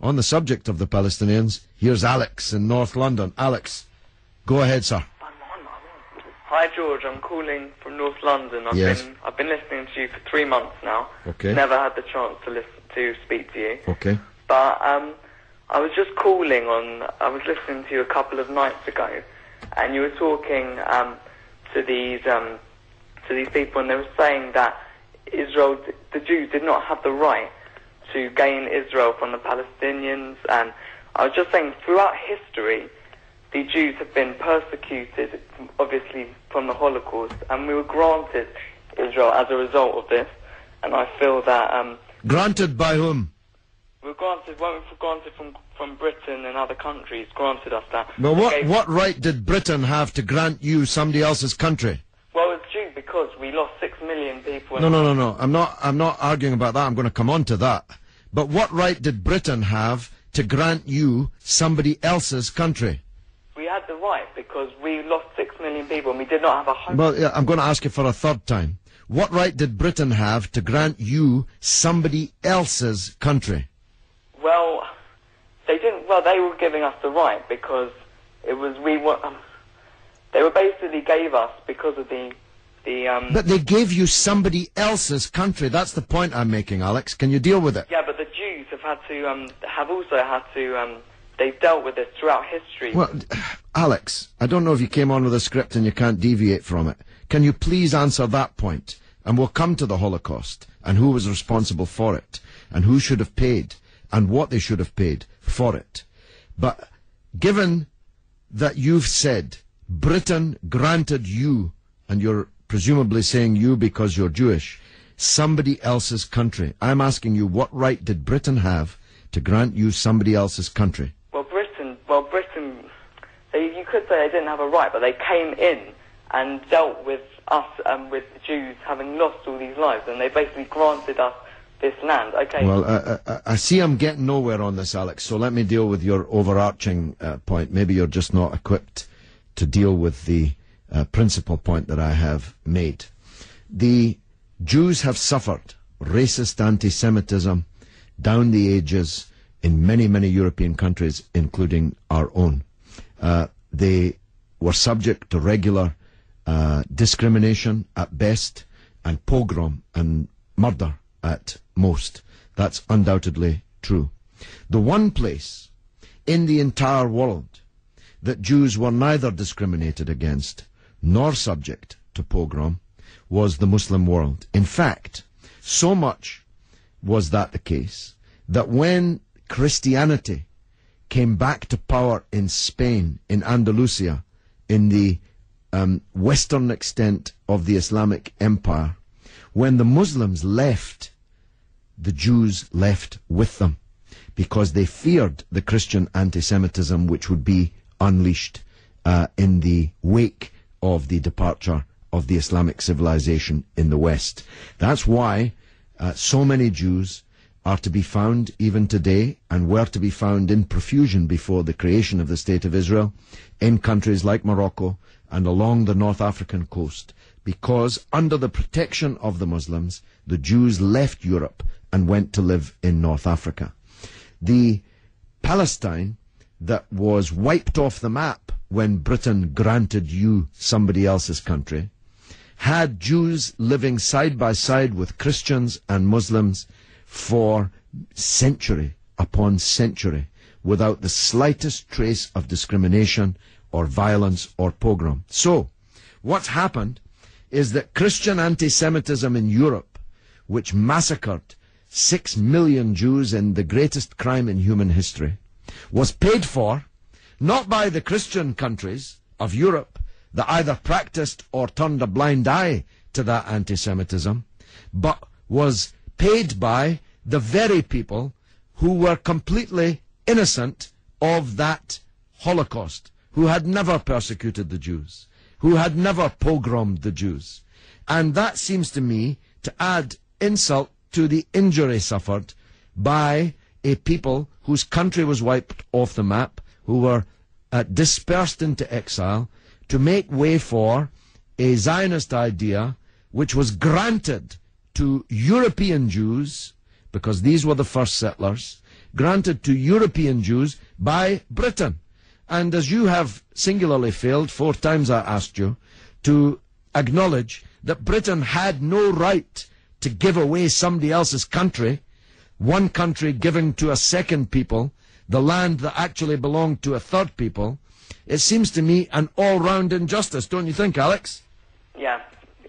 On the subject of the Palestinians, here's Alex in North London. Alex, go ahead, sir. Hi George, I'm calling from North London. I've been listening to you for 3 months now. Okay. Never had the chance to speak to you. Okay. But I was just calling on. I was listening to you a couple of nights ago, and you were talking to these people, and they were saying that Israel, the Jews, did not have the right to gain Israel from the Palestinians. And I was just saying, throughout history, the Jews have been persecuted, obviously, from the Holocaust, and we were granted Israel as a result of this. And I feel that... granted by whom? We were granted from Britain and other countries, granted us that. Well, what right did Britain have to grant you somebody else's country? Well, it's due because we lost 6 million people. No. I'm not arguing about that. I'm going to come on to that. But what right did Britain have to grant you somebody else's country? We had the right because we lost 6 million people and we did not have a home. Well, yeah, I'm going to ask you for a third time. What right did Britain have to grant you somebody else's country? Well, they didn't. Well, they were giving us the right because it was they were basically gave us because of the. But they gave you somebody else's country. That's the point I'm making, Alex. Can you deal with it? Yeah, but the Jews have also had to. They've dealt with this throughout history. Well, Alex, I don't know if you came on with a script and you can't deviate from it. Can you please answer that point? And we'll come to the Holocaust and who was responsible for it and who should have paid and what they should have paid for it. But given that you've said Britain granted you, and you're presumably saying you because you're Jewish, somebody else's country, I'm asking you, what right did Britain have to grant you somebody else's country? Britain, you could say they didn't have a right, but they came in and dealt with us and with the Jews having lost all these lives, and they basically granted us this land. Okay. Well, I see I'm getting nowhere on this, Alex, so let me deal with your overarching point. Maybe you're just not equipped to deal with the principal point that I have made. The Jews have suffered racist anti-Semitism down the ages in many, many European countries, including our own. They were subject to regular discrimination at best, and pogrom and murder at most. That's undoubtedly true. The one place in the entire world that Jews were neither discriminated against nor subject to pogrom was the Muslim world. In fact, so much was that the case that when Christianity came back to power in Spain, in Andalusia, in the western extent of the Islamic Empire, when the Muslims left, the Jews left with them because they feared the Christian anti-Semitism which would be unleashed in the wake of the departure of the Islamic civilization in the West. That's why so many Jews are to be found even today, and were to be found in profusion before the creation of the State of Israel, in countries like Morocco and along the North African coast, because under the protection of the Muslims, the Jews left Europe and went to live in North Africa. The Palestine that was wiped off the map when Britain granted you somebody else's country had Jews living side by side with Christians and Muslims for century upon century without the slightest trace of discrimination or violence or pogrom. So, what's happened is that Christian anti-Semitism in Europe, which massacred 6 million Jews in the greatest crime in human history, was paid for not by the Christian countries of Europe that either practiced or turned a blind eye to that anti-Semitism, but was paid by the very people who were completely innocent of that Holocaust, who had never persecuted the Jews, who had never pogromed the Jews. And that seems to me to add insult to the injury suffered by a people whose country was wiped off the map, who were dispersed into exile, to make way for a Zionist idea which was granted to European Jews, because these were the first settlers, granted to European Jews by Britain. And as you have singularly failed, 4 times I asked you, to acknowledge that Britain had no right to give away somebody else's country, one country giving to a second people the land that actually belonged to a third people, it seems to me an all-round injustice, don't you think, Alex? Yeah,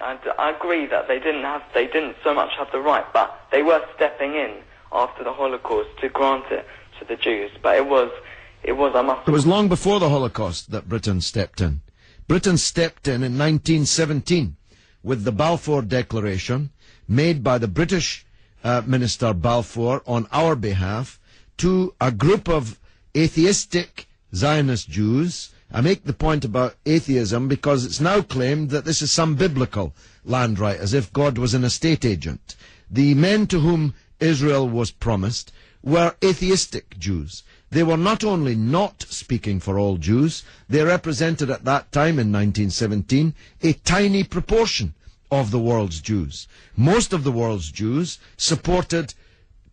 I agree that they didn't so much have the right, but they were stepping in after the Holocaust to grant it to the Jews. But it was long before the Holocaust that Britain stepped in. Britain stepped in 1917 with the Balfour Declaration made by the British Minister Balfour on our behalf to a group of atheistic Zionist Jews. I make the point about atheism because it's now claimed that this is some biblical land right, as if God was an estate agent. The men to whom Israel was promised were atheistic Jews. They were not only not speaking for all Jews, they represented at that time in 1917 a tiny proportion of the world's Jews. Most of the world's Jews supported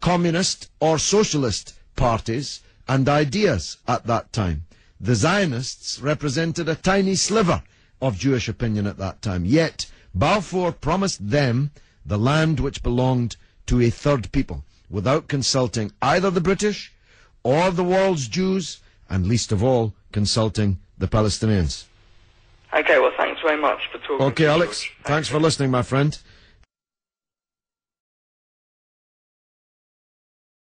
communist or socialist parties and ideas at that time. The Zionists represented a tiny sliver of Jewish opinion at that time. Yet Balfour promised them the land which belonged to a third people, without consulting either the British or the world's Jews, and least of all, consulting the Palestinians. Okay, well, thanks very much for talking. Okay, Alex, thanks for listening, my friend.